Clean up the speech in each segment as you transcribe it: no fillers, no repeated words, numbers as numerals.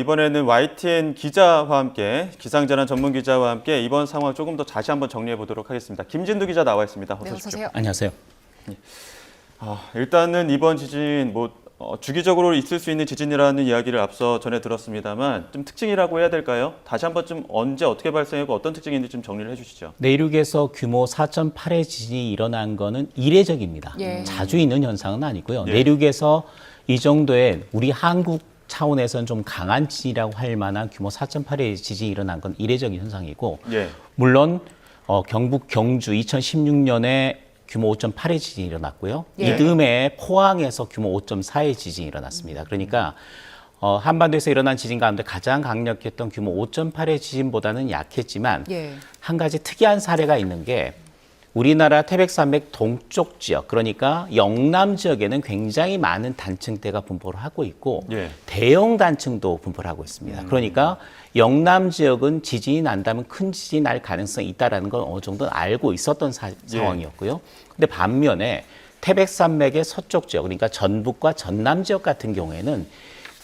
이번에는 YTN 기자와 함께 기상재난 전문 기자와 함께 이번 상황 조금 더 다시 한번 정리해 보도록 하겠습니다. 김진두 기자 나와 있습니다. 어서 오십시오. 네, 안녕하세요. 일단은 이번 지진 주기적으로 있을 수 있는 지진이라는 이야기를 앞서 전해 들었습니다만 좀 특징이라고 해야 될까요? 다시 한번 좀 언제 어떻게 발생하고 어떤 특징인지 좀 정리를 해주시죠. 내륙에서 규모 4.8의 지진이 일어난 거는 이례적입니다. 예. 자주 있는 현상은 아니고요. 예. 내륙에서 이 정도의 우리 한국 차원에서는 좀 강한 지진이라고 할 만한 규모 4.8의 지진이 일어난 건 이례적인 현상이고 예. 물론 경북 경주 2016년에 규모 5.8의 지진이 일어났고요. 예. 이듬해 포항에서 규모 5.4의 지진이 일어났습니다. 그러니까 한반도에서 일어난 지진 가운데 가장 강력했던 규모 5.8의 지진보다는 약했지만 예. 한 가지 특이한 사례가 있는 게 우리나라 태백산맥 동쪽 지역, 그러니까 영남 지역에는 굉장히 많은 단층대가 분포를 하고 있고 예. 대형 단층도 분포를 하고 있습니다. 그러니까 영남 지역은 지진이 난다면 큰 지진이 날 가능성이 있다는 걸 어느 정도 알고 있었던 상황이었고요. 근데 반면에 태백산맥의 서쪽 지역, 그러니까 전북과 전남 지역 같은 경우에는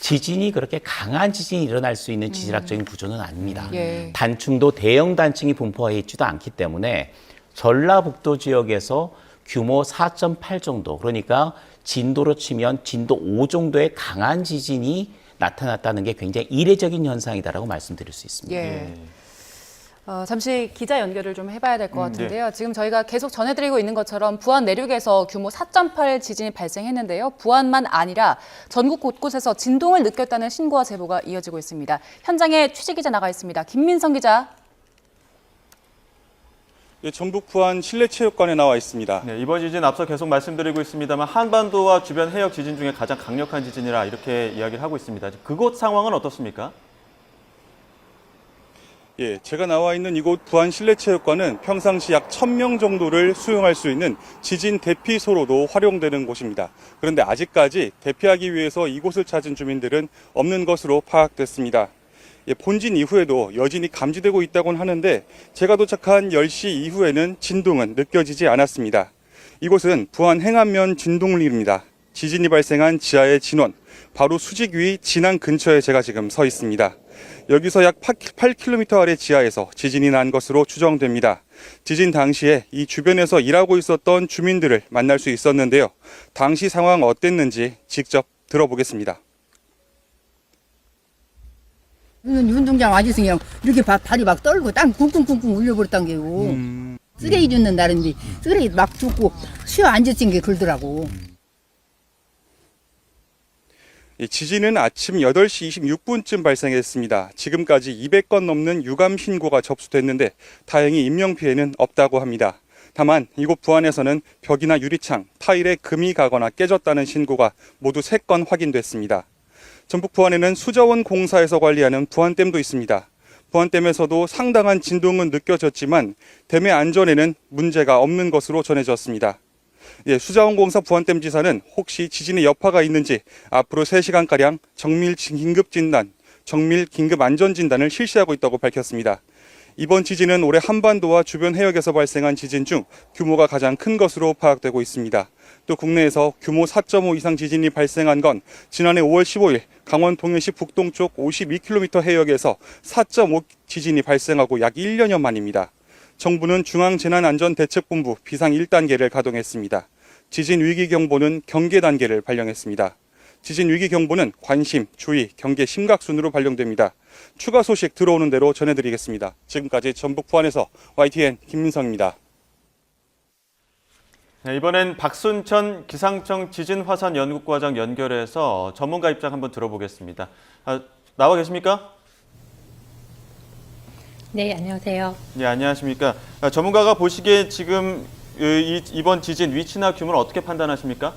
지진이 그렇게 강한 지진이 일어날 수 있는 지질학적인 구조는 아닙니다. 예. 단층도 대형 단층이 분포해 있지도 않기 때문에 전라북도 지역에서 규모 4.8 정도, 그러니까 진도로 치면 진도 5 정도의 강한 지진이 나타났다는 게 굉장히 이례적인 현상이다라고 말씀드릴 수 있습니다. 예. 잠시 기자 연결을 좀 해봐야 될 것 같은데요. 네. 지금 저희가 계속 전해드리고 있는 것처럼 부안 내륙에서 규모 4.8 지진이 발생했는데요. 부안만 아니라 전국 곳곳에서 진동을 느꼈다는 신고와 제보가 이어지고 있습니다. 현장에 취재 기자 나가 있습니다. 김민성 기자. 예, 전북 부안 실내체육관에 나와 있습니다. 네, 이번 지진 앞서 계속 말씀드리고 있습니다만 한반도와 주변 해역 지진 중에 가장 강력한 지진이라 이렇게 이야기를 하고 있습니다. 그곳 상황은 어떻습니까? 예, 제가 나와 있는 이곳 부안 실내체육관은 평상시 약 1000명 정도를 수용할 수 있는 지진 대피소로도 활용되는 곳입니다. 그런데 아직까지 대피하기 위해서 이곳을 찾은 주민들은 없는 것으로 파악됐습니다. 예, 본진 이후에도 여진이 감지되고 있다고는 하는데 제가 도착한 10시 이후에는 진동은 느껴지지 않았습니다. 이곳은 부안 행안면 진동리입니다. 지진이 발생한 지하의 진원, 바로 수직 위 진안 근처에 제가 지금 서 있습니다. 여기서 약 8km 아래 지하에서 지진이 난 것으로 추정됩니다. 지진 당시에 이 주변에서 일하고 있었던 주민들을 만날 수 있었는데요. 당시 상황 어땠는지 직접 들어보겠습니다. 운동장 와서 그냥 이렇게 발이 막 떨고 땅 쿵쿵쿵쿵 울려버렸단 게요. 쓰레기 줍는 날인데 쓰레기 막 줍고 쉬어 앉았은 게 그러더라고. 지진은 아침 8시 26분쯤 발생했습니다. 지금까지 200건 넘는 유감 신고가 접수됐는데 다행히 인명피해는 없다고 합니다. 다만 이곳 부안에서는 벽이나 유리창, 타일에 금이 가거나 깨졌다는 신고가 모두 3건 확인됐습니다. 전북 부안에는 수자원 공사에서 관리하는 부안댐도 있습니다. 부안댐에서도 상당한 진동은 느껴졌지만 댐의 안전에는 문제가 없는 것으로 전해졌습니다. 예, 수자원공사 부안댐 지사는 혹시 지진의 여파가 있는지 앞으로 3시간가량 정밀 긴급 안전진단을 실시하고 있다고 밝혔습니다. 이번 지진은 올해 한반도와 주변 해역에서 발생한 지진 중 규모가 가장 큰 것으로 파악되고 있습니다. 또 국내에서 규모 4.5 이상 지진이 발생한 건 지난해 5월 15일 강원 동해시 북동쪽 52km 해역에서 4.5 지진이 발생하고 약 1년여 만입니다. 정부는 중앙재난안전대책본부 비상 1단계를 가동했습니다. 지진위기경보는 경계 단계를 발령했습니다. 지진위기경보는 관심, 주의, 경계 심각순으로 발령됩니다. 추가 소식 들어오는 대로 전해드리겠습니다. 지금까지 전북 부안에서 YTN 김민성입니다. 네, 이번엔 박순천 기상청 지진화산연구과장 연결해서 전문가 입장 한번 들어보겠습니다. 나와 계십니까? 네, 안녕하세요. 네, 안녕하십니까. 전문가가 보시기에 지금 이번 지진 위치나 규모를 어떻게 판단하십니까?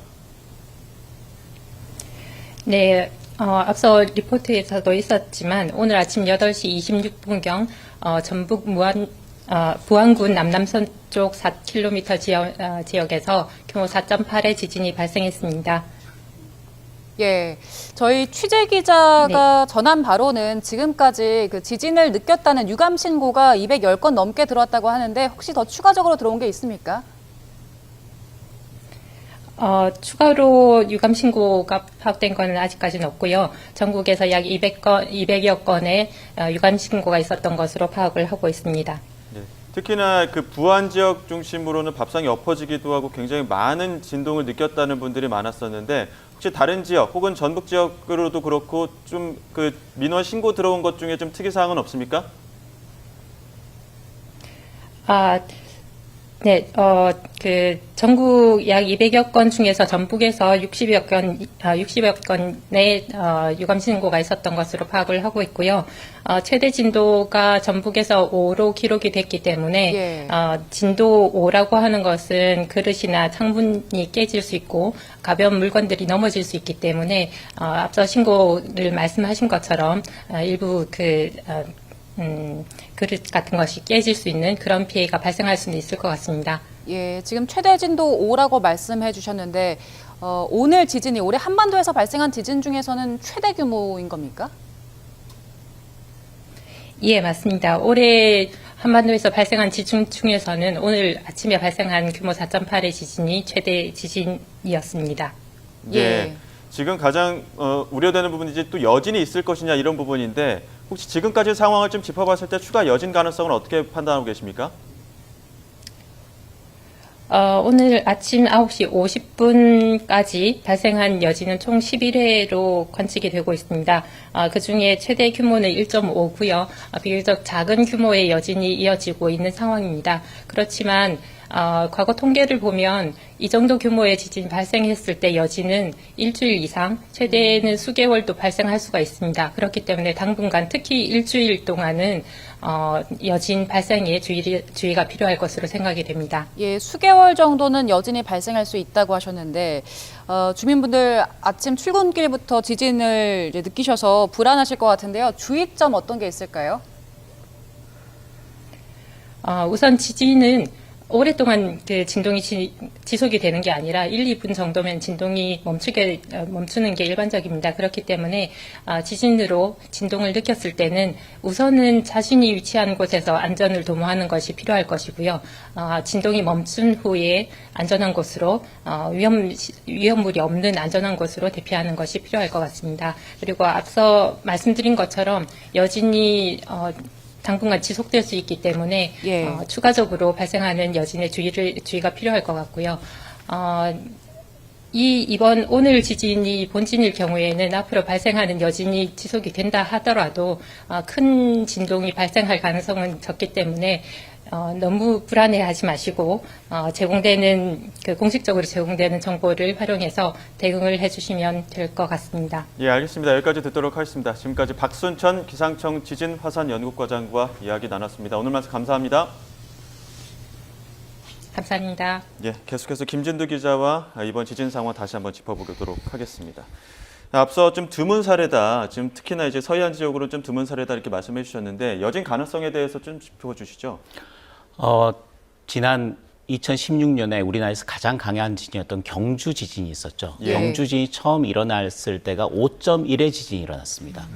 네, 앞서 리포트에서도 있었지만 오늘 아침 8시 26분경 전북 부안군 남남선 쪽 4km 지역에서 규모 4.8의 지진이 발생했습니다. 예, 저희 취재 기자가 전한 바로는 지금까지 그 지진을 느꼈다는 유감 신고가 210건 넘게 들어왔다고 하는데 혹시 더 추가적으로 들어온 게 있습니까? 추가로 유감 신고가 파악된 것은 아직까지는 없고요. 전국에서 약 200여 건의 유감 신고가 있었던 것으로 파악을 하고 있습니다. 네. 특히나 그 부안 지역 중심으로는 밥상이 엎어지기도 하고 굉장히 많은 진동을 느꼈다는 분들이 많았었는데 혹시 다른 지역 혹은 전북 지역으로도 그렇고 좀 그 민원 신고 들어온 것 중에 좀 특이 사항은 없습니까? 네, 그 전국 약 200여 건 중에서 전북에서 60여 건의 유감 신고가 있었던 것으로 파악을 하고 있고요. 최대 진도가 전북에서 5로 기록이 됐기 때문에 예. 진도 5라고 하는 것은 그릇이나 창문이 깨질 수 있고 가벼운 물건들이 넘어질 수 있기 때문에 앞서 신고를 말씀하신 것처럼 일부 그릇 같은 것이 깨질 수 있는 그런 피해가 발생할 수는 있을 것 같습니다. 예, 지금 최대 진도 5라고 말씀해 주셨는데 오늘 지진이 올해 한반도에서 발생한 지진 중에서는 최대 규모인 겁니까? 예, 맞습니다. 올해 한반도에서 발생한 지진 중에서는 오늘 아침에 발생한 규모 4.8의 지진이 최대 지진이었습니다. 예. 지금 가장 우려되는 부분이 이제 또 여진이 있을 것이냐 이런 부분인데 혹시 지금까지 상황을 좀 짚어봤을 때 추가 여진 가능성은 어떻게 판단하고 계십니까? 오늘 아침 9시 50분까지 발생한 여진은 총 11회로 관측이 되고 있습니다. 그중에 최대 규모는 1.5고요. 비교적 작은 규모의 여진이 이어지고 있는 상황입니다. 그렇지만 과거 통계를 보면 이 정도 규모의 지진이 발생했을 때 여진은 일주일 이상, 최대는 수개월도 발생할 수가 있습니다. 그렇기 때문에 당분간 특히 일주일 동안은 여진 발생에 주의가 필요할 것으로 생각이 됩니다. 예, 수개월 정도는 여진이 발생할 수 있다고 하셨는데 주민분들 아침 출근길부터 지진을 이제 느끼셔서 불안하실 것 같은데요. 주의점 어떤 게 있을까요? 우선 지진은 오랫동안 그 진동이 지속이 되는 게 아니라 1, 2분 정도면 진동이 멈추는 게 일반적입니다. 그렇기 때문에 지진으로 진동을 느꼈을 때는 우선은 자신이 위치한 곳에서 안전을 도모하는 것이 필요할 것이고요. 진동이 멈춘 후에 안전한 곳으로 위험물이 없는 안전한 곳으로 대피하는 것이 필요할 것 같습니다. 그리고 앞서 말씀드린 것처럼 여진이 당분간 지속될 수 있기 때문에 예. 추가적으로 발생하는 여진의 주의가 필요할 것 같고요. 이번 오늘 지진이 본진일 경우에는 앞으로 발생하는 여진이 지속이 된다 하더라도 큰 진동이 발생할 가능성은 적기 때문에 너무 불안해하지 마시고 공식적으로 제공되는 정보를 활용해서 대응을 해주시면 될 것 같습니다. 예, 알겠습니다. 여기까지 듣도록 하겠습니다. 지금까지 박순천 기상청 지진화산연구과장과 이야기 나눴습니다. 오늘 말씀 감사합니다. 감사합니다. 예, 계속해서 김진두 기자와 이번 지진 상황 다시 한번 짚어보도록 하겠습니다. 앞서 좀 드문 사례다, 지금 특히나 이제 서해안 지역으로 좀 드문 사례다 이렇게 말씀해 주셨는데 여진 가능성에 대해서 좀 짚어주시죠. 지난 2016년에 우리나라에서 가장 강한 지진이었던 경주 지진이 있었죠. 예. 경주 지진이 처음 일어났을 때가 5.1의 지진이 일어났습니다.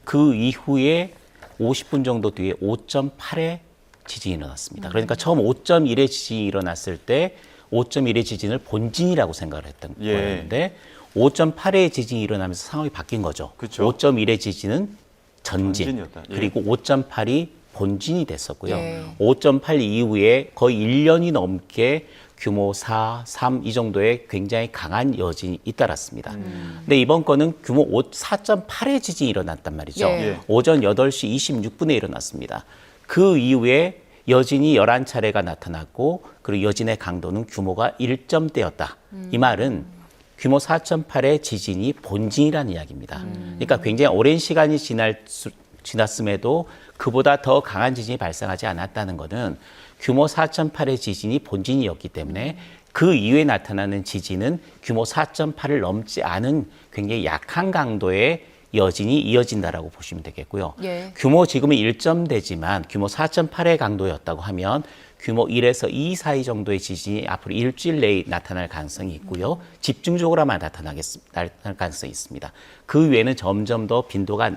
그 이후에 50분 정도 뒤에 5.8의 지진이 일어났습니다. 그러니까 처음 5.1의 지진이 일어났을 때 5.1의 지진을 본진이라고 생각을 했던 예. 거였는데 5.8의 지진이 일어나면서 상황이 바뀐 거죠. 그쵸. 5.1의 지진은 전진, 전진이었다. 예. 그리고 5.8이 본진이 됐었고요. 예. 5.8 이후에 거의 1년이 넘게 규모 4, 3 이 정도의 굉장히 강한 여진이 잇따랐습니다. 근데 이번 건은 규모 4.8의 지진이 일어났단 말이죠. 예. 오전 8시 26분에 일어났습니다. 그 이후에 여진이 11차례가 나타났고 그리고 여진의 강도는 규모가 1점대였다. 이 말은 규모 4.8의 지진이 본진이라는 이야기입니다. 그러니까 굉장히 오랜 시간이 지났음에도 그보다 더 강한 지진이 발생하지 않았다는 것은 규모 4.8의 지진이 본진이었기 때문에 그 이후에 나타나는 지진은 규모 4.8을 넘지 않은 굉장히 약한 강도의 여진이 이어진다라고 보시면 되겠고요. 예. 규모 지금은 1점대지만 규모 4.8의 강도였다고 하면 규모 1에서 2 사이 정도의 지진이 앞으로 일주일 내에 나타날 가능성이 있고요. 집중적으로만 나타날 가능성이 있습니다. 그 외에는 점점 더 빈도가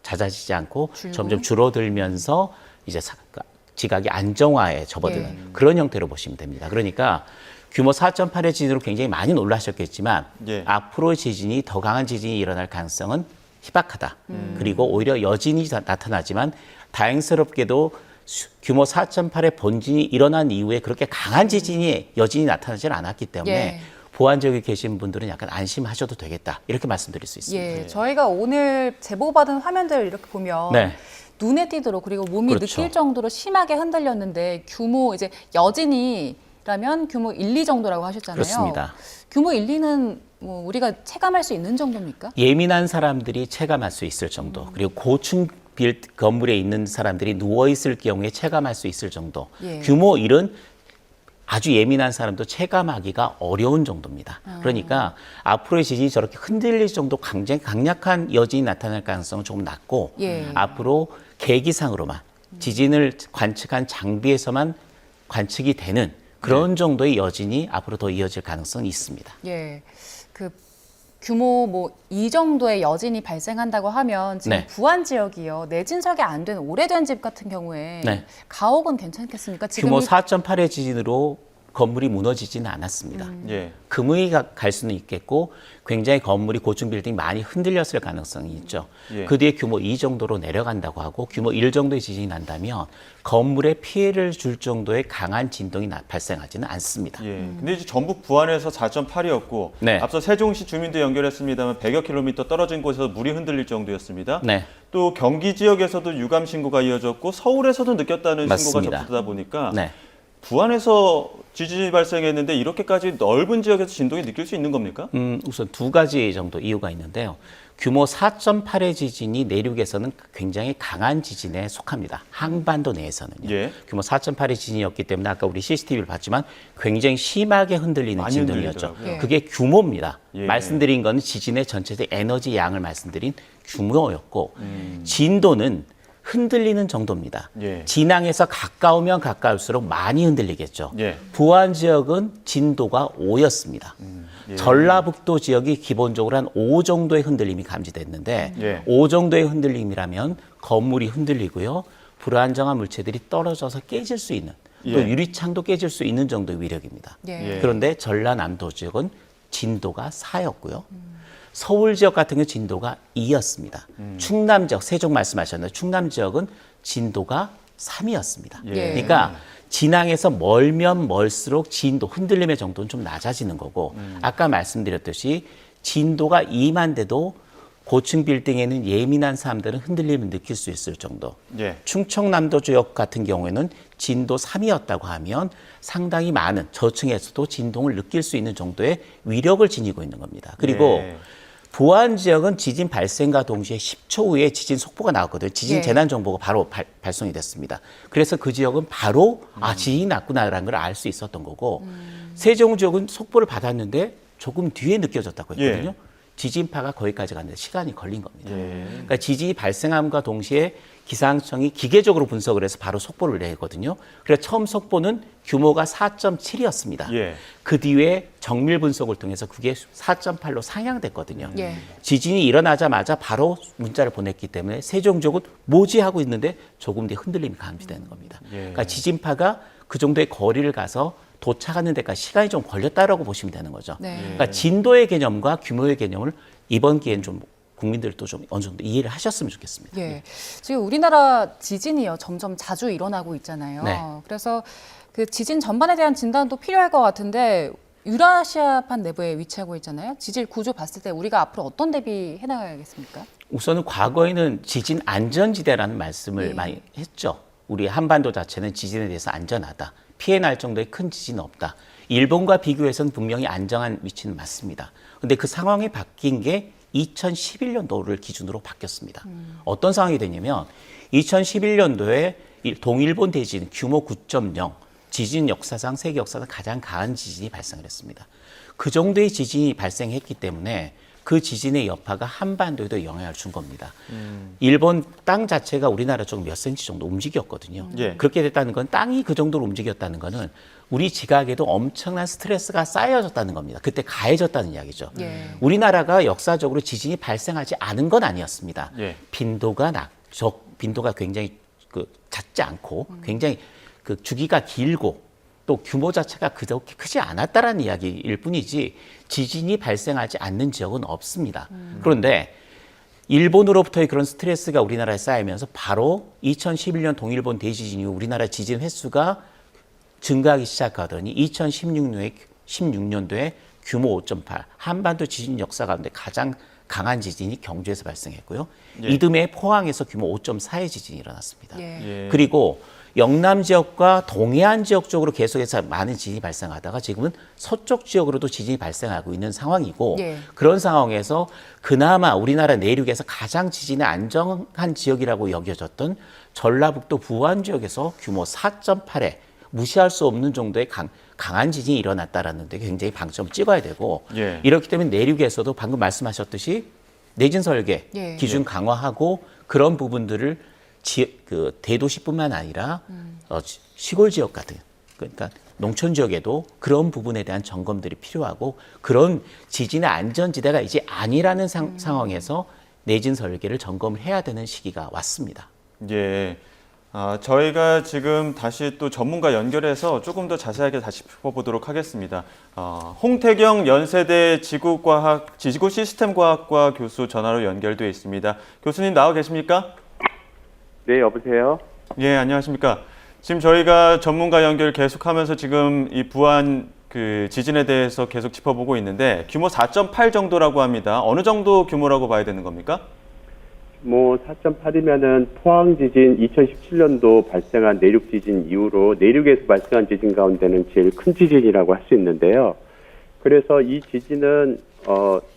잦아지지 않고 점점 줄어들면서 이제 지각이 안정화에 접어드는 그런 형태로 보시면 됩니다. 그러니까 규모 4.8의 지진으로 굉장히 많이 놀라셨겠지만 예. 앞으로 지진이 더 강한 지진이 일어날 가능성은 희박하다. 그리고 오히려 여진이 나타나지만 다행스럽게도 규모 4.8의 본진이 일어난 이후에 그렇게 강한 지진이 여진이 나타나질 않았기 때문에 예. 보안 지역에 계신 분들은 약간 안심하셔도 되겠다. 이렇게 말씀드릴 수 있습니다. 예, 저희가 오늘 제보받은 화면들을 이렇게 보면 네. 눈에 띄도록 그리고 몸이 그렇죠. 느낄 정도로 심하게 흔들렸는데 규모 이제 여진이라면 규모 1, 2 정도라고 하셨잖아요. 그렇습니다. 규모 1, 2는 뭐 우리가 체감할 수 있는 정도입니까? 예민한 사람들이 체감할 수 있을 정도, 그리고 고층 건물에 있는 사람들이 누워 있을 경우에 체감할 수 있을 정도. 예. 규모 1은 아주 예민한 사람도 체감하기가 어려운 정도입니다. 그러니까 앞으로의 지진이 저렇게 흔들릴 정도 굉장히 강력한 여진이 나타날 가능성은 조금 낮고 예. 앞으로 계기상으로만 지진을 관측한 장비에서만 관측이 되는 그런 정도의 여진이 앞으로 더 이어질 가능성이 있습니다. 예. 그 규모 뭐 이 정도의 여진이 발생한다고 하면 지금 네. 부안 지역이요. 내진설계 안 된 오래된 집 같은 경우에 네. 가옥은 괜찮겠습니까? 지금 규모 4.8의 지진으로 건물이 무너지지는 않았습니다. 예. 금이 갈 수는 있겠고 굉장히 건물이 고층 빌딩이 많이 흔들렸을 가능성이 있죠. 예. 그 뒤에 규모 2 정도로 내려간다고 하고 규모 1 정도의 지진이 난다면 건물에 피해를 줄 정도의 강한 진동이 발생하지는 않습니다. 예. 근데 이제 전북 부안에서 4.8이었고 네. 앞서 세종시 주민도 연결했습니다만 100여 킬로미터 떨어진 곳에서 물이 흔들릴 정도였습니다. 네. 또 경기 지역에서도 유감 신고가 이어졌고 서울에서도 느꼈다는 신고가 맞습니다. 접수되다 보니까 네. 부안에서 지진이 발생했는데 이렇게까지 넓은 지역에서 진동이 느낄 수 있는 겁니까? 우선 두 가지 정도 이유가 있는데요. 규모 4.8의 지진이 내륙에서는 굉장히 강한 지진에 속합니다. 항반도 내에서는요. 예. 규모 4.8의 지진이었기 때문에 아까 우리 CCTV를 봤지만 굉장히 심하게 흔들리는 많이 진동이었죠. 흔들리더라고요. 예. 그게 규모입니다. 예. 말씀드린 건 지진의 전체적 에너지 양을 말씀드린 규모였고 진도는 흔들리는 정도입니다. 예. 진앙에서 가까우면 가까울수록 많이 흔들리겠죠. 예. 부안 지역은 진도가 5였습니다. 예. 전라북도 지역이 기본적으로 한 5 정도의 흔들림이 감지됐는데 예. 5 정도의 흔들림이라면 건물이 흔들리고요. 불안정한 물체들이 떨어져서 깨질 수 있는 또 예. 유리창도 깨질 수 있는 정도의 위력입니다. 예. 예. 그런데 전라남도 지역은 진도가 4였고요. 서울 지역 같은 경우 진도가 2였습니다. 충남 지역, 세종 말씀하셨는데 충남 지역은 진도가 3이었습니다. 예. 그러니까 진앙에서 멀면 멀수록 진도, 흔들림의 정도는 좀 낮아지는 거고 아까 말씀드렸듯이 진도가 2만 돼도 고층 빌딩에는 예민한 사람들은 흔들림을 느낄 수 있을 정도. 예. 충청남도 지역 같은 경우에는 진도 3이었다고 하면 상당히 많은 저층에서도 진동을 느낄 수 있는 정도의 위력을 지니고 있는 겁니다. 그리고 예. 부안 지역은 지진 발생과 동시에 10초 후에 지진 속보가 나왔거든요. 지진 예. 재난 정보가 바로 발송이 됐습니다. 그래서 그 지역은 바로 지진이 났구나라는 걸 알 수 있었던 거고 세종 지역은 속보를 받았는데 조금 뒤에 느껴졌다고 했거든요. 예. 지진파가 거기까지 갔는데 시간이 걸린 겁니다. 예. 그러니까 지진이 발생함과 동시에 기상청이 기계적으로 분석을 해서 바로 속보를 내거든요. 그래서 처음 속보는 규모가 4.7이었습니다. 예. 그 뒤에 정밀 분석을 통해서 그게 4.8로 상향됐거든요. 예. 지진이 일어나자마자 바로 문자를 보냈기 때문에 세종 지역은 뭐지 하고 있는데 조금 뒤에 흔들림이 감지되는 겁니다. 예. 그러니까 지진파가 그 정도의 거리를 가서 도착하는 데까지 시간이 좀 걸렸다라고 보시면 되는 거죠. 네. 그러니까 진도의 개념과 규모의 개념을 이번 기회는 좀 국민들도 좀 어느 정도 이해를 하셨으면 좋겠습니다. 예. 지금 우리나라 지진이요 점점 자주 일어나고 있잖아요. 네. 그래서 그 지진 전반에 대한 진단도 필요할 것 같은데 유라시아판 내부에 위치하고 있잖아요. 지질 구조 봤을 때 우리가 앞으로 어떤 대비해 나가야겠습니까? 우선은 과거에는 지진 안전지대라는 말씀을 예. 많이 했죠. 우리 한반도 자체는 지진에 대해서 안전하다. 피해 날 정도의 큰 지진은 없다. 일본과 비교해서는 분명히 안정한 위치는 맞습니다. 그런데 그 상황이 바뀐 게 2011년도를 기준으로 바뀌었습니다. 어떤 상황이 되냐면 2011년도에 동일본 대지진 규모 9.0 지진 역사상 세계 역사상 가장 강한 지진이 발생을 했습니다. 그 정도의 지진이 발생했기 때문에 그 지진의 여파가 한반도에도 영향을 준 겁니다. 일본 땅 자체가 우리나라 쪽 몇 센치 정도 움직였거든요. 예. 그렇게 됐다는 건 땅이 그 정도로 움직였다는 거는 우리 지각에도 엄청난 스트레스가 쌓여졌다는 겁니다. 그때 가해졌다는 이야기죠. 예. 우리나라가 역사적으로 지진이 발생하지 않은 건 아니었습니다. 예. 빈도가 빈도가 굉장히 잦지 않고 굉장히 그 주기가 길고 또 규모 자체가 그렇게 크지 않았다라는 이야기일 뿐이지 지진이 발생하지 않는 지역은 없습니다. 그런데 일본으로부터의 그런 스트레스가 우리나라에 쌓이면서 바로 2011년 동일본 대지진 이후 우리나라 지진 횟수가 증가하기 시작하더니 2016년도에 규모 5.8, 한반도 지진 역사 가운데 가장 강한 지진이 경주에서 발생했고요. 예. 이듬해 포항에서 규모 5.4의 지진이 일어났습니다. 예. 예. 그리고 영남 지역과 동해안 지역 쪽으로 계속해서 많은 지진이 발생하다가 지금은 서쪽 지역으로도 지진이 발생하고 있는 상황이고 예. 그런 상황에서 그나마 우리나라 내륙에서 가장 지진이 안정한 지역이라고 여겨졌던 전라북도 부안 지역에서 규모 4.8에 무시할 수 없는 정도의 강한 지진이 일어났다라는 데 굉장히 방점을 찍어야 되고 예. 이렇기 때문에 내륙에서도 방금 말씀하셨듯이 내진 설계 예. 기준 강화하고 그런 부분들을 대도시뿐만 아니라 시골 지역 같은 그러니까 농촌 지역에도 그런 부분에 대한 점검들이 필요하고 그런 지진의 안전지대가 이제 아니라는 상황에서 내진 설계를 점검을 해야 되는 시기가 왔습니다. 예. 저희가 지금 다시 또 전문가 연결해서 조금 더 자세하게 다시 짚어보도록 하겠습니다. 홍태경 연세대 지구 시스템과학과 교수 전화로 연결되어 있습니다. 교수님 나와 계십니까? 네, 여보세요? 예, 안녕하십니까? 지금 저희가 전문가 연결 계속하면서 지금 이 부안 그 지진에 대해서 계속 짚어보고 있는데 규모 4.8 정도라고 합니다. 어느 정도 규모라고 봐야 되는 겁니까? 4.8이면은 포항 지진 2017년도 발생한 내륙 지진 이후로 내륙에서 발생한 지진 가운데는 제일 큰 지진이라고 할 수 있는데요. 그래서 이 지진은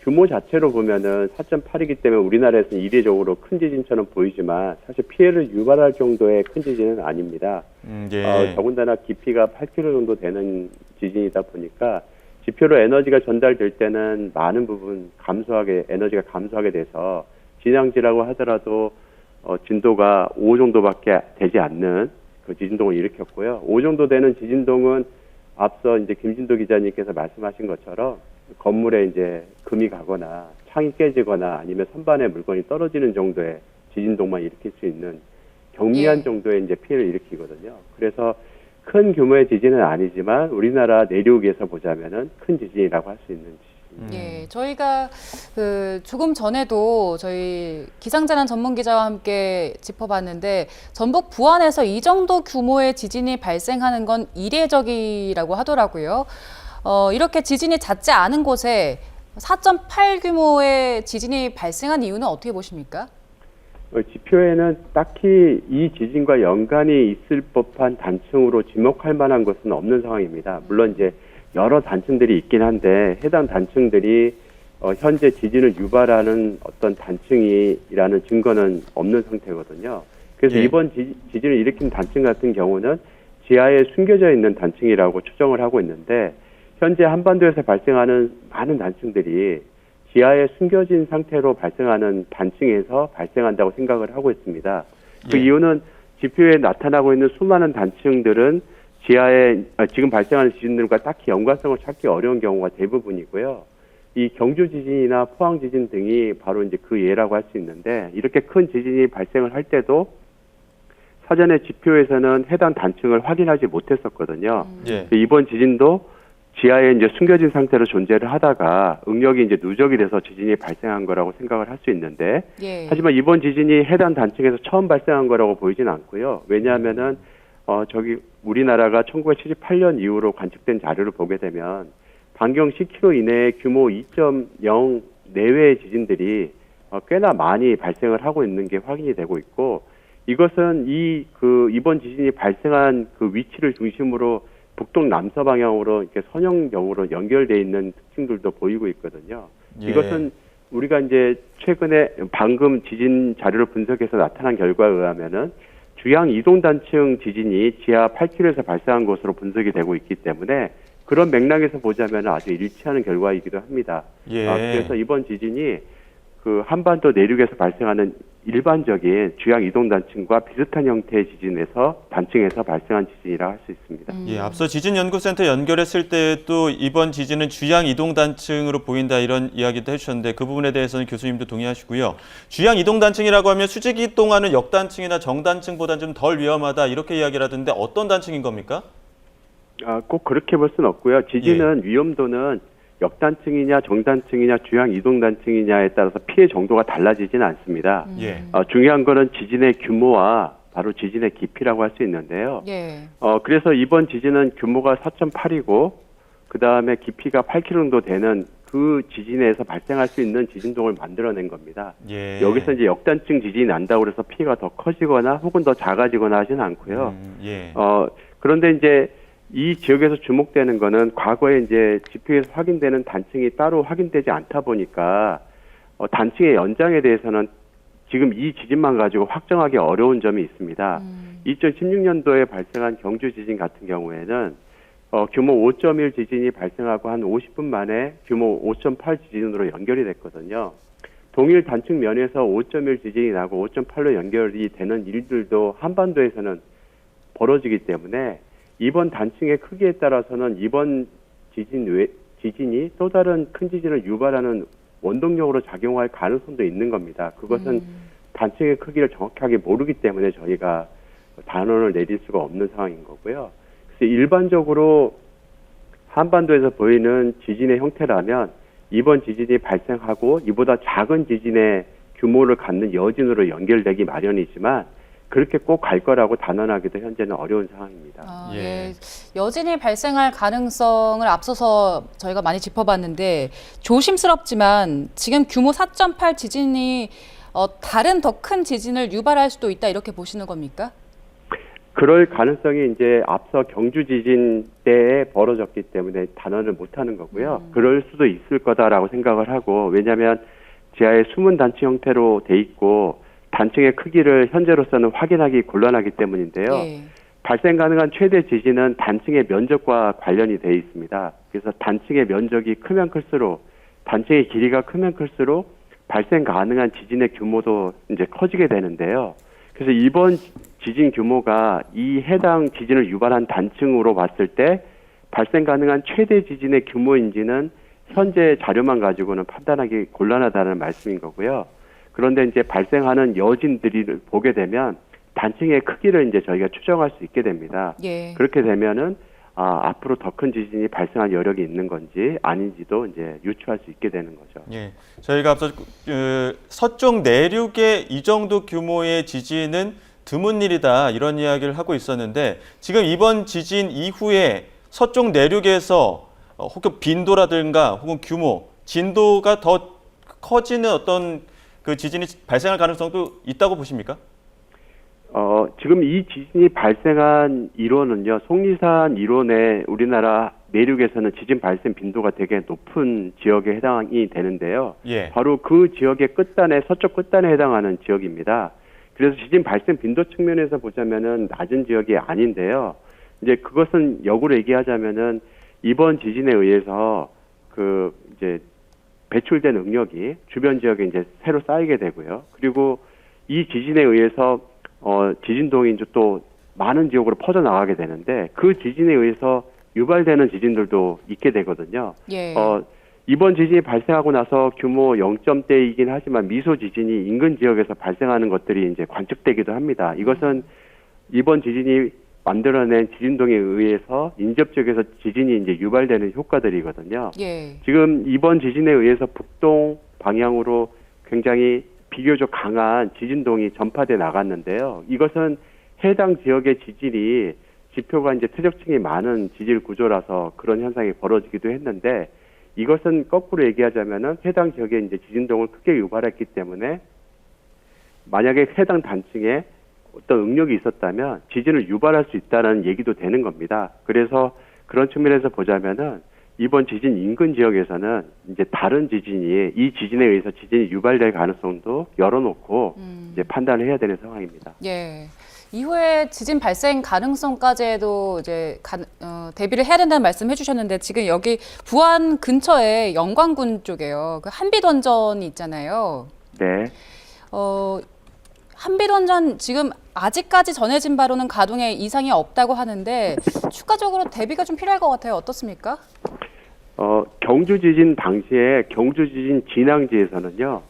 규모 자체로 보면은 4.8이기 때문에 우리나라에서는 이례적으로 큰 지진처럼 보이지만 사실 피해를 유발할 정도의 큰 지진은 아닙니다. 예. 더군다나 깊이가 8km 정도 되는 지진이다 보니까 지표로 에너지가 전달될 때는 많은 부분 에너지가 감소하게 돼서 진앙지라고 하더라도 진도가 5 정도밖에 되지 않는 그 지진동을 일으켰고요. 5 정도 되는 지진동은 앞서 이제 김진도 기자님께서 말씀하신 것처럼 건물에 이제 금이 가거나 창이 깨지거나 아니면 선반에 물건이 떨어지는 정도의 지진동만 일으킬 수 있는 경미한 예. 정도의 이제 피해를 일으키거든요. 그래서 큰 규모의 지진은 아니지만 우리나라 내륙에서 보자면은 큰 지진이라고 할 수 있는 지진. 예, 저희가 조금 전에도 저희 기상재난 전문 기자와 함께 짚어봤는데 전북 부안에서 이 정도 규모의 지진이 발생하는 건 이례적이라고 하더라고요. 이렇게 지진이 잦지 않은 곳에 4.8 규모의 지진이 발생한 이유는 어떻게 보십니까? 지표에는 딱히 이 지진과 연관이 있을 법한 단층으로 지목할 만한 것은 없는 상황입니다. 물론 이제 여러 단층들이 있긴 한데 해당 단층들이 현재 지진을 유발하는 어떤 단층이라는 증거는 없는 상태거든요. 그래서 예. 이번 지진을 일으킨 단층 같은 경우는 지하에 숨겨져 있는 단층이라고 추정을 하고 있는데 현재 한반도에서 발생하는 많은 단층들이 지하에 숨겨진 상태로 발생하는 단층에서 발생한다고 생각을 하고 있습니다. 그 예. 이유는 지표에 나타나고 있는 수많은 단층들은 지하에 지금 발생하는 지진들과 딱히 연관성을 찾기 어려운 경우가 대부분이고요. 이 경주 지진이나 포항 지진 등이 바로 이제 그 예라고 할 수 있는데 이렇게 큰 지진이 발생을 할 때도 사전에 지표에서는 해당 단층을 확인하지 못했었거든요. 예. 이번 지진도 지하에 이제 숨겨진 상태로 존재를 하다가 응력이 이제 누적이 돼서 지진이 발생한 거라고 생각을 할 수 있는데 예. 하지만 이번 지진이 해당 단층에서 처음 발생한 거라고 보이지는 않고요. 왜냐하면은 우리나라가 1978년 이후로 관측된 자료를 보게 되면 반경 10km 이내의 규모 2.0 내외의 지진들이 꽤나 많이 발생을 하고 있는 게 확인이 되고 있고 이것은 이번 지진이 발생한 그 위치를 중심으로 북동 남서 방향으로 이렇게 선형경으로 연결돼 있는 특징들도 보이고 있거든요. 예. 이것은 우리가 이제 최근에 방금 지진 자료를 분석해서 나타난 결과에 의하면은 주양 이동 단층 지진이 지하 8km에서 발생한 것으로 분석이 되고 있기 때문에 그런 맥락에서 보자면 아주 일치하는 결과이기도 합니다. 예. 그래서 이번 지진이 그 한반도 내륙에서 발생하는 일반적인 주양 이동 단층과 비슷한 형태의 단층에서 발생한 지진이라 할 수 있습니다. 예, 앞서 지진연구센터 연결했을 때도 이번 지진은 주양 이동 단층으로 보인다 이런 이야기도 해주셨는데 그 부분에 대해서는 교수님도 동의하시고요. 주양 이동 단층이라고 하면 수직 이동하는 역단층이나 정단층보다는 좀 덜 위험하다 이렇게 이야기를 하던데 어떤 단층인 겁니까? 꼭 그렇게 볼 수는 없고요. 지진은 위험도는 역단층이냐 정단층이냐 주양 이동단층이냐에 따라서 피해 정도가 달라지지는 않습니다. 예. 중요한 거는 지진의 규모와 바로 지진의 깊이라고 할 수 있는데요. 예. 그래서 이번 지진은 규모가 4.8이고 그 다음에 깊이가 8km 정도 되는 그 지진에서 발생할 수 있는 지진동을 만들어낸 겁니다. 예. 여기서 이제 역단층 지진이 난다고 해서 피해가 더 커지거나 혹은 더 작아지거나 하지는 않고요. 예. 그런데 이제 이 지역에서 주목되는 거는 과거에 이제 지표에서 확인되는 단층이 따로 확인되지 않다 보니까 단층의 연장에 대해서는 지금 이 지진만 가지고 확정하기 어려운 점이 있습니다. 2016년도에 발생한 경주 지진 같은 경우에는 규모 5.1 지진이 발생하고 한 50분 만에 규모 5.8 지진으로 연결이 됐거든요. 동일 단층 면에서 5.1 지진이 나고 5.8로 연결이 되는 일들도 한반도에서는 벌어지기 때문에 이번 단층의 크기에 따라서는 이번 지진이 또 다른 큰 지진을 유발하는 원동력으로 작용할 가능성도 있는 겁니다. 그것은 단층의 크기를 정확하게 모르기 때문에 저희가 단언을 내릴 수가 없는 상황인 거고요. 그래서 일반적으로 한반도에서 보이는 지진의 형태라면 이번 지진이 발생하고 이보다 작은 지진의 규모를 갖는 여진으로 연결되기 마련이지만 그렇게 꼭 갈 거라고 단언하기도 현재는 어려운 상황입니다. 예. 여진이 발생할 가능성을 앞서서 저희가 많이 짚어봤는데 조심스럽지만 지금 규모 4.8 지진이 다른 더 큰 지진을 유발할 수도 있다 이렇게 보시는 겁니까? 그럴 가능성이 이제 앞서 경주 지진 때에 벌어졌기 때문에 단언을 못하는 거고요. 그럴 수도 있을 거다라고 생각을 하고 왜냐하면 지하에 숨은 단층 형태로 돼 있고 단층의 크기를 현재로서는 확인하기 곤란하기 때문인데요. 예. 발생 가능한 최대 지진은 단층의 면적과 관련이 돼 있습니다. 그래서 단층의 면적이 크면 클수록 단층의 길이가 크면 클수록 발생 가능한 지진의 규모도 이제 커지게 되는데요. 그래서 이번 지진 규모가 이 해당 지진을 유발한 단층으로 봤을 때 발생 가능한 최대 지진의 규모인지는 현재 자료만 가지고는 판단하기 곤란하다는 말씀인 거고요. 그런데 이제 발생하는 여진들을 보게 되면 단층의 크기를 이제 저희가 추정할 수 있게 됩니다. 예. 그렇게 되면은 앞으로 더 큰 지진이 발생할 여력이 있는 건지 아닌지도 이제 유추할 수 있게 되는 거죠. 예. 저희가 앞서 서쪽 내륙의 이 정도 규모의 지진은 드문 일이다 이런 이야기를 하고 있었는데 지금 이번 지진 이후에 서쪽 내륙에서 혹은 빈도라든가 혹은 규모, 진도가 더 커지는 어떤 그 지진이 발생할 가능성도 있다고 보십니까? 지금 이 지진이 발생한 이론은요, 속리산 이론에 우리나라 내륙에서는 지진 발생 빈도가 되게 높은 지역에 해당이 되는데요. 예. 바로 그 지역의 끝단에, 서쪽 끝단에 해당하는 지역입니다. 그래서 지진 발생 빈도 측면에서 보자면은 낮은 지역이 아닌데요. 이제 그것은 역으로 얘기하자면은 이번 지진에 의해서 이제 배출된 응력이 주변 지역에 이제 새로 쌓이게 되고요. 그리고 이 지진에 의해서 지진동이 이제 또 많은 지역으로 퍼져나가게 되는데 그 지진에 의해서 유발되는 지진들도 있게 되거든요. 예. 이번 지진이 발생하고 나서 규모 0점대이긴 하지만 미소 지진이 인근 지역에서 발생하는 것들이 이제 관측되기도 합니다. 이것은 이번 지진이 만들어낸 지진동에 의해서 인접 지역에서 지진이 이제 유발되는 효과들이거든요. 예. 지금 이번 지진에 의해서 북동 방향으로 굉장히 비교적 강한 지진동이 전파돼 나갔는데요. 이것은 해당 지역의 지진이 지표가 이제 퇴적층이 많은 지질 구조라서 그런 현상이 벌어지기도 했는데 이것은 거꾸로 얘기하자면은 해당 지역에 이제 지진동을 크게 유발했기 때문에 만약에 해당 단층에 어떤 응력이 있었다면 지진을 유발할 수 있다는 얘기도 되는 겁니다. 그래서 그런 측면에서 보자면은 이번 지진 인근 지역에서는 이제 다른 지진이 이 지진에 의해서 지진이 유발될 가능성도 열어놓고 이제 판단을 해야 되는 상황입니다. 예. 이후에 지진 발생 가능성까지도 이제 대비를 해야 된다는 말씀 해주셨는데 지금 여기 부안 근처에 영광군 쪽에요. 그 한빛원전이 있잖아요. 네. 한빛원전 지금 아직까지 전해진 바로는 가동에 이상이 없다고 하는데 추가적으로 대비가 좀 필요할 것 같아요. 어떻습니까? 경주 지진 당시에 경주 지진 진앙지에서는요.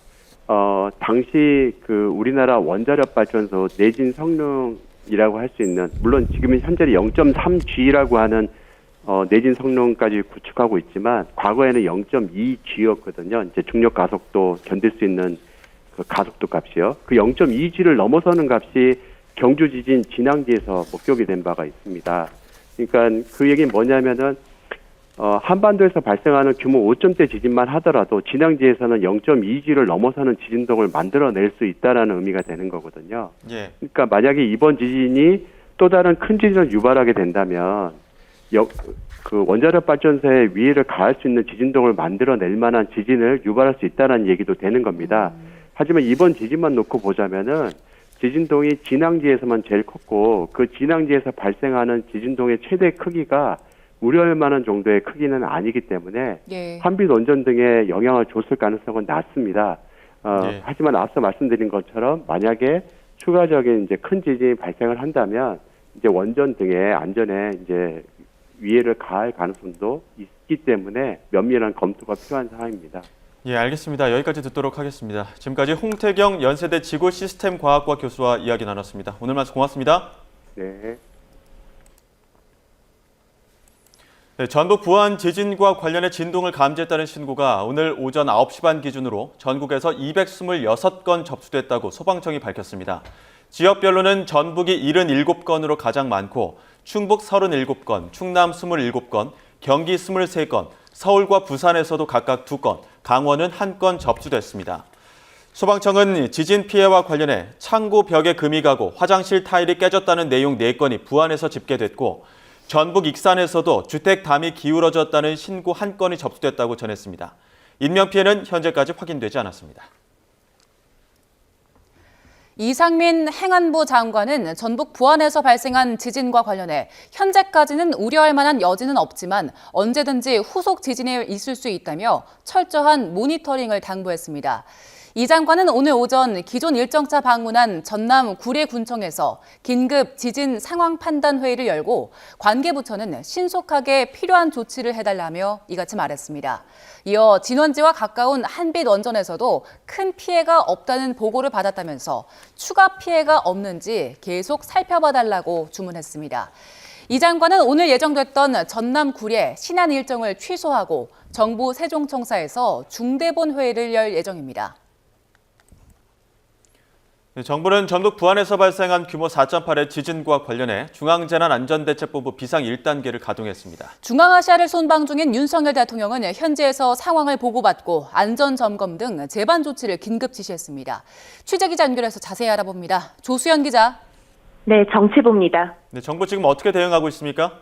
당시 우리나라 원자력 발전소 내진 성능이라고 할 수 있는 물론 지금은 현재 0.3G라고 하는 내진 성능까지 구축하고 있지만 과거에는 0.2G였거든요. 이제 중력 가속도 견딜 수 있는 그 가속도 값이요. 그 0.2G를 넘어서는 값이 경주 지진 진앙지에서 목격이 된 바가 있습니다. 그러니까 그 얘기는 뭐냐면은 한반도에서 발생하는 규모 5점대 지진만 하더라도 진앙지에서는 0.2G를 넘어서는 지진동을 만들어낼 수 있다라는 의미가 되는 거거든요. 예. 그러니까 만약에 이번 지진이 또 다른 큰 지진을 유발하게 된다면 그 원자력 발전소의 위해를 가할 수 있는 지진동을 만들어낼 만한 지진을 유발할 수 있다는 얘기도 되는 겁니다. 하지만 이번 지진만 놓고 보자면은 지진동이 진앙지에서만 제일 컸고 그 진앙지에서 발생하는 지진동의 최대 크기가 우려할 만한 정도의 크기는 아니기 때문에 예. 한빛 원전 등에 영향을 줬을 가능성은 낮습니다. 네. 하지만 앞서 말씀드린 것처럼 만약에 추가적인 이제 큰 지진이 발생을 한다면 이제 원전 등의 안전에 이제 위해를 가할 가능성도 있기 때문에 면밀한 검토가 필요한 상황입니다. 예, 알겠습니다. 여기까지 듣도록 하겠습니다. 지금까지 홍태경 연세대 지구시스템과학과 교수와 이야기 나눴습니다. 오늘 말씀 고맙습니다. 네. 네, 전북 부안 지진과 관련해 진동을 감지했다는 신고가 오늘 오전 9시 반 기준으로 전국에서 226건 접수됐다고 소방청이 밝혔습니다. 지역별로는 전북이 77건으로 가장 많고 충북 37건, 충남 27건, 경기 23건, 서울과 부산에서도 각각 2건, 강원은 1건 접수됐습니다. 소방청은 지진 피해와 관련해 창고 벽에 금이 가고 화장실 타일이 깨졌다는 내용 4건이 부안에서 집계됐고 전북 익산에서도 주택 담이 기울어졌다는 신고 1건이 접수됐다고 전했습니다. 인명피해는 현재까지 확인되지 않았습니다. 이상민 행안부 장관은 전북 부안에서 발생한 지진과 관련해 현재까지는 우려할 만한 여지는 없지만 언제든지 후속 지진이 있을 수 있다며 철저한 모니터링을 당부했습니다. 이 장관은 오늘 오전 기존 일정차 방문한 전남 구례군청에서 긴급 지진 상황 판단 회의를 열고 관계부처는 신속하게 필요한 조치를 해달라며 이같이 말했습니다. 이어 진원지와 가까운 한빛 원전에서도 큰 피해가 없다는 보고를 받았다면서 추가 피해가 없는지 계속 살펴봐달라고 주문했습니다. 이 장관은 오늘 예정됐던 전남 구례 신안 일정을 취소하고 정부 세종청사에서 중대본 회의를 열 예정입니다. 정부는 전북 부안에서 발생한 규모 4.8의 지진과 관련해 중앙재난안전대책본부 비상 1단계를 가동했습니다. 중앙아시아를 순방 중인 윤석열 대통령은 현지에서 상황을 보고받고 안전점검 등 재반 조치를 긴급 지시했습니다. 취재기자 연결해서 자세히 알아봅니다. 조수연 기자. 네, 정치부입니다. 네, 정부 지금 어떻게 대응하고 있습니까?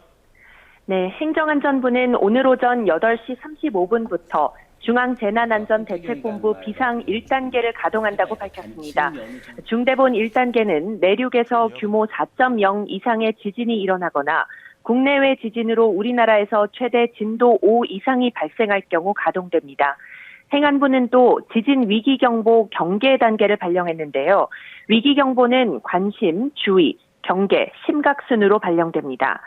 네, 행정안전부는 오늘 오전 8시 35분부터 중앙재난안전대책본부 비상 1단계를 가동한다고 밝혔습니다. 중대본 1단계는 내륙에서 규모 4.0 이상의 지진이 일어나거나 국내외 지진으로 우리나라에서 최대 진도 5 이상이 발생할 경우 가동됩니다. 행안부는 또 지진 위기경보 경계 단계를 발령했는데요. 위기경보는 관심, 주의, 경계, 심각 순으로 발령됩니다.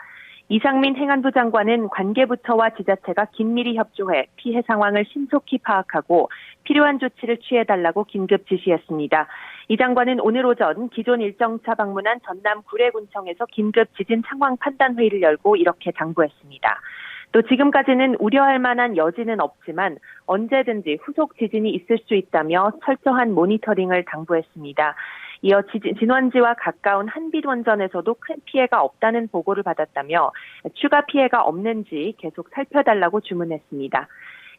이상민 행안부 장관은 관계부처와 지자체가 긴밀히 협조해 피해 상황을 신속히 파악하고 필요한 조치를 취해달라고 긴급 지시했습니다. 이 장관은 오늘 오전 기존 일정차 방문한 전남 구례군청에서 긴급 지진 상황 판단 회의를 열고 이렇게 당부했습니다. 또 지금까지는 우려할 만한 여지는 없지만 언제든지 후속 지진이 있을 수 있다며 철저한 모니터링을 당부했습니다. 이어 진원지와 가까운 한빛원전에서도 큰 피해가 없다는 보고를 받았다며 추가 피해가 없는지 계속 살펴달라고 주문했습니다.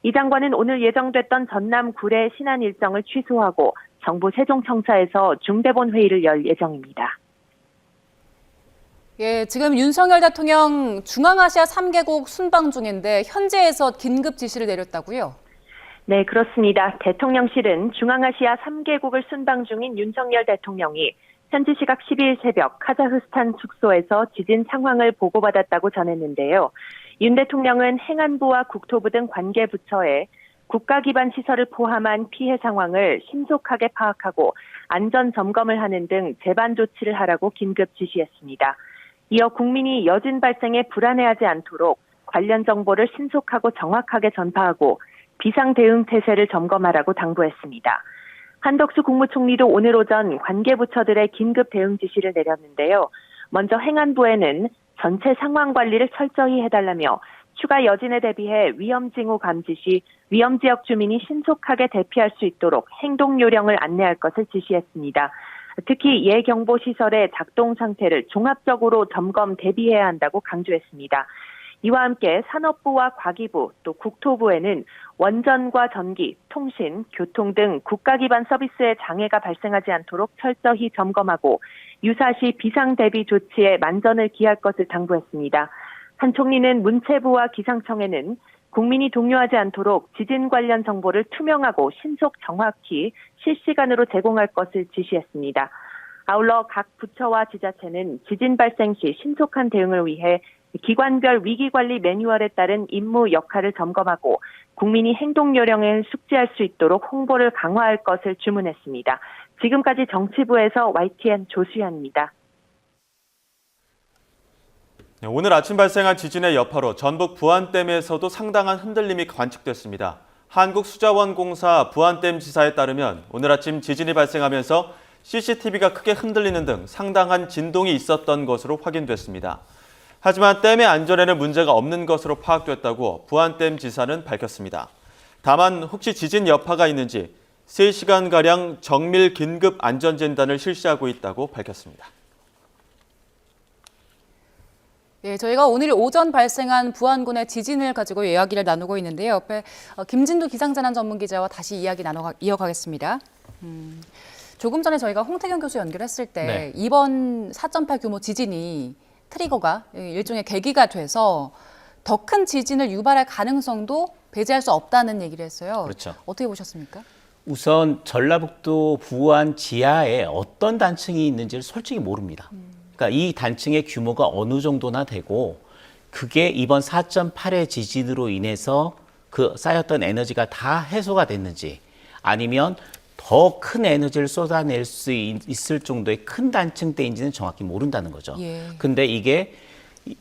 이 장관은 오늘 예정됐던 전남 구례 신안 일정을 취소하고 정부 세종청사에서 중대본 회의를 열 예정입니다. 예, 지금 윤석열 대통령 중앙아시아 3개국 순방 중인데 현지에서 긴급 지시를 내렸다고요? 네, 그렇습니다. 대통령실은 중앙아시아 3개국을 순방 중인 윤석열 대통령이 현지 시각 12일 새벽 카자흐스탄 숙소에서 지진 상황을 보고받았다고 전했는데요. 윤 대통령은 행안부와 국토부 등 관계부처에 국가 기반 시설을 포함한 피해 상황을 신속하게 파악하고 안전 점검을 하는 등 재반 조치를 하라고 긴급 지시했습니다. 이어 국민이 여진 발생에 불안해하지 않도록 관련 정보를 신속하고 정확하게 전파하고 비상 대응 태세를 점검하라고 당부했습니다. 한덕수 국무총리도 오늘 오전 관계부처들의 긴급 대응 지시를 내렸는데요. 먼저 행안부에는 전체 상황 관리를 철저히 해달라며 추가 여진에 대비해 위험 징후 감지 시 위험 지역 주민이 신속하게 대피할 수 있도록 행동 요령을 안내할 것을 지시했습니다. 특히 예경보 시설의 작동 상태를 종합적으로 점검 대비해야 한다고 강조했습니다. 이와 함께 산업부와 과기부 또 국토부에는 원전과 전기, 통신, 교통 등 국가 기반 서비스에 장애가 발생하지 않도록 철저히 점검하고 유사시 비상 대비 조치에 만전을 기할 것을 당부했습니다. 한 총리는 문체부와 기상청에는 국민이 동요하지 않도록 지진 관련 정보를 투명하고 신속 정확히 실시간으로 제공할 것을 지시했습니다. 아울러 각 부처와 지자체는 지진 발생 시 신속한 대응을 위해 기관별 위기관리 매뉴얼에 따른 임무 역할을 점검하고 국민이 행동 요령을 숙지할 수 있도록 홍보를 강화할 것을 주문했습니다. 지금까지 정치부에서 YTN 조수연입니다. 오늘 아침 발생한 지진의 여파로 전북 부안댐에서도 상당한 흔들림이 관측됐습니다. 한국수자원공사 부안댐 지사에 따르면 오늘 아침 지진이 발생하면서 CCTV가 크게 흔들리는 등 상당한 진동이 있었던 것으로 확인됐습니다. 하지만 댐의 안전에는 문제가 없는 것으로 파악됐다고 부안댐 지사는 밝혔습니다. 다만 혹시 지진 여파가 있는지 3시간가량 정밀 긴급 안전진단을 실시하고 있다고 밝혔습니다. 예, 저희가 오늘 오전 발생한 부안군의 지진을 가지고 이야기를 나누고 있는데요. 옆에 김진두 기상재난 전문기자와 다시 이야기 이어가겠습니다. 조금 전에 저희가 홍태경 교수 연결했을 때 네. 이번 4.8 규모 지진이 트리거가 일종의 계기가 돼서 더 큰 지진을 유발할 가능성도 배제할 수 없다는 얘기를 했어요. 그렇죠. 어떻게 보셨습니까? 우선 전라북도 부안 지하에 어떤 단층이 있는지를 솔직히 모릅니다. 그러니까 이 단층의 규모가 어느 정도나 되고 그게 이번 4.8의 지진으로 인해서 그 쌓였던 에너지가 다 해소가 됐는지 아니면 더 큰 에너지를 쏟아낼 수 있을 정도의 큰 단층대인지는 정확히 모른다는 거죠. 예. 근데 이게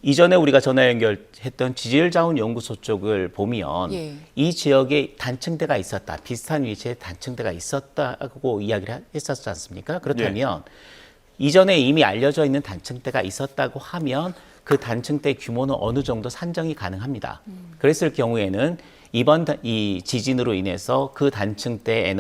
이전에 우리가 전화 연결했던 지질자원연구소 쪽을 보면 예. 이 지역에 단층대가 있었다. 비슷한 위치에 단층대가 있었다고 이야기를 했었지 않습니까? 그렇다면 이전에 이미 알려져 있는 단층대가 있었다고 하면 그 단층대 규모는 어느 정도 산정이 가능합니다. 그랬을 경우에는 이번 이 지진으로 인해서 그 단층대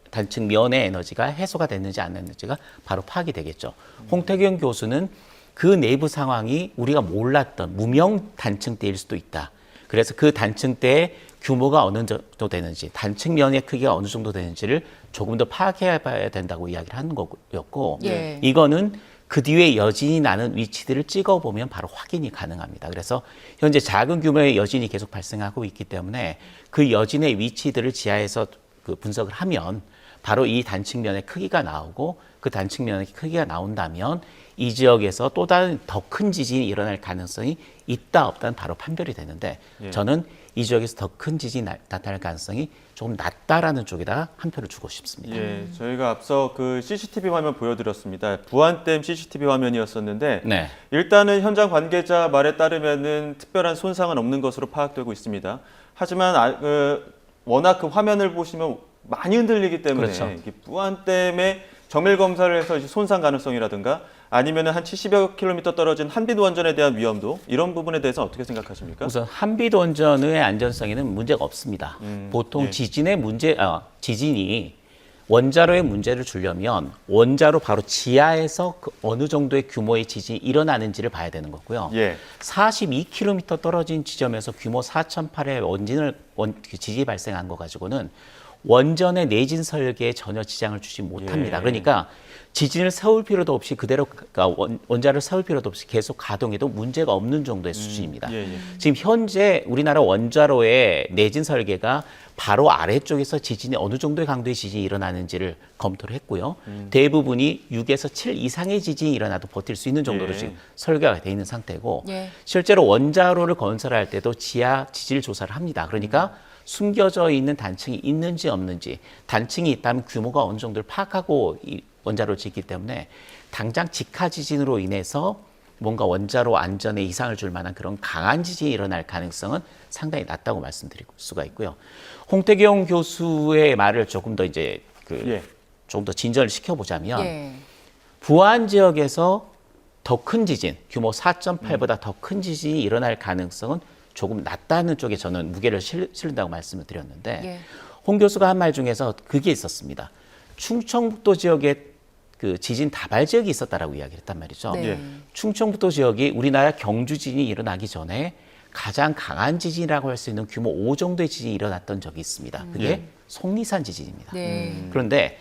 단층면의 에너지가 해소가 됐는지 안 됐는지가 바로 파악이 되겠죠. 홍태경 교수는 그 내부 상황이 우리가 몰랐던 무명 단층대일 수도 있다. 그래서 그 단층대의 규모가 어느 정도 되는지, 단층면의 크기가 어느 정도 되는지를 조금 더 파악해 봐야 된다고 이야기를 하는 거였고, 예. 이거는 그 뒤에 여진이 나는 위치들을 찍어보면 바로 확인이 가능합니다. 그래서 현재 작은 규모의 여진이 계속 발생하고 있기 때문에 그 여진의 위치들을 지하에서 그 분석을 하면 바로 이 단층면의 크기가 나오고 그 단층면의 크기가 나온다면 이 지역에서 또 다른 더 큰 지진이 일어날 가능성이 있다 없다는 바로 판별이 되는데 저는 이 지역에서 더 큰 지진이 나타날 가능성이 조금 낮다라는 쪽에다 한 표를 주고 싶습니다. 예, 저희가 앞서 그 CCTV 화면 보여드렸습니다. 부안댐 CCTV 화면이었었는데 네. 일단은 현장 관계자 말에 따르면은 특별한 손상은 없는 것으로 파악되고 있습니다. 하지만 워낙 그 화면을 보시면 많이 흔들리기 때문에 그렇죠. 이게 부안댐의 정밀 검사를 해서 이제 손상 가능성이라든가 아니면 한 70여 킬로미터 떨어진 한빛 원전에 대한 위험도 이런 부분에 대해서 어떻게 생각하십니까? 우선 한빛 원전의 안전성에는 문제가 없습니다. 보통 예. 지진이 원자로에 문제를 주려면 원자로 바로 지하에서 그 어느 정도의 규모의 지진이 일어나는지를 봐야 되는 거고요. 예. 42km 떨어진 지점에서 규모 4.8의 지진이 발생한 거 가지고는 원전의 내진 설계에 전혀 지장을 주지 못합니다. 예. 그러니까 지진을 세울 필요도 없이 그대로 원자를 세울 필요도 없이 계속 가동해도 문제가 없는 정도의 수준입니다. 예, 예. 지금 현재 우리나라 원자로의 내진 설계가 바로 아래쪽에서 지진이 어느 정도의 강도의 지진이 일어나는지를 검토를 했고요. 대부분이 6에서 7 이상의 지진이 일어나도 버틸 수 있는 정도로 예. 지금 설계가 돼 있는 상태고 예. 실제로 원자로를 건설할 때도 지하 지질 조사를 합니다. 그러니까 숨겨져 있는 단층이 있는지 없는지, 단층이 있다면 규모가 어느 정도를 파악하고 이 원자로를 짓기 때문에 당장 직하 지진으로 인해서 뭔가 원자로 안전에 이상을 줄 만한 그런 강한 지진이 일어날 가능성은 상당히 낮다고 말씀드릴 수가 있고요. 홍태경 교수의 말을 조금 더 조금 더 진전을 시켜보자면 예. 부안 지역에서 더 큰 지진, 규모 4.8보다 더 큰 지진이 일어날 가능성은 조금 낮다는 쪽에 저는 무게를 실른다고 말씀을 드렸는데 예. 홍 교수가 한 말 중에서 그게 있었습니다. 충청북도 지역에 그 지진 다발 지역이 있었다라고 이야기를 했단 말이죠. 네. 예. 충청북도 지역이 우리나라 경주 지진이 일어나기 전에 가장 강한 지진이라고 할 수 있는 규모 5 정도의 지진이 일어났던 적이 있습니다. 그게 예. 속리산 지진입니다. 네. 그런데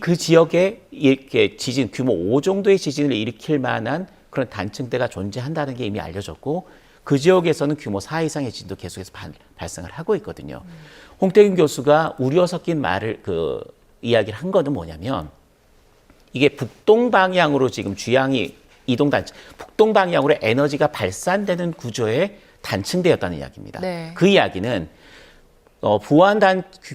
그 지역에 이렇게 지진 규모 5 정도의 지진을 일으킬 만한 그런 단층대가 존재한다는 게 이미 알려졌고 그 지역에서는 규모 4 이상의 지진도 계속해서 발생을 하고 있거든요. 홍태균 교수가 우려 섞인 말을 이야기를 한 거는 뭐냐면 이게 북동 방향으로 지금 주양이 이동 단층, 북동 방향으로 에너지가 발산되는 구조의 단층대였다는 이야기입니다. 네. 그 이야기는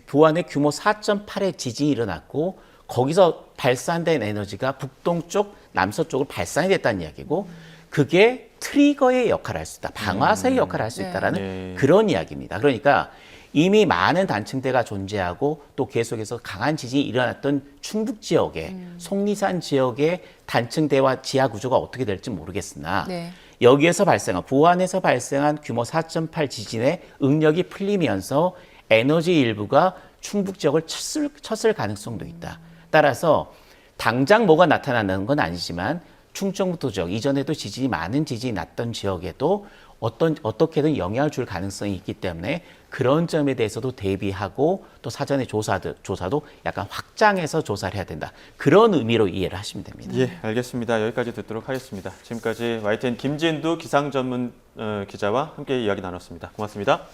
부안의 규모 4.8의 지진이 일어났고 거기서 발산된 에너지가 북동 쪽, 남서쪽으로 발산이 됐다는 이야기고 그게 트리거의 역할을 할 수 있다. 방아쇠의 역할을 할 수 네. 있다라는 네. 그런 이야기입니다. 그러니까 이미 많은 단층대가 존재하고 또 계속해서 강한 지진이 일어났던 충북 지역의 속리산 지역의 단층대와 지하 구조가 어떻게 될지 모르겠으나 네. 여기에서 발생한 부안에서 발생한 규모 4.8 지진의 응력이 풀리면서 에너지 일부가 충북 지역을 쳤을 가능성도 있다. 따라서 당장 뭐가 나타나는 건 아니지만 충청북도 지역 이전에도 많은 지진이 났던 지역에도 어떻게든 영향을 줄 가능성이 있기 때문에 그런 점에 대해서도 대비하고 또 사전에 조사도 약간 확장해서 조사를 해야 된다. 그런 의미로 이해를 하시면 됩니다. 예, 알겠습니다. 여기까지 듣도록 하겠습니다. 지금까지 YTN 김진두 기상 전문 기자와 함께 이야기 나눴습니다. 고맙습니다.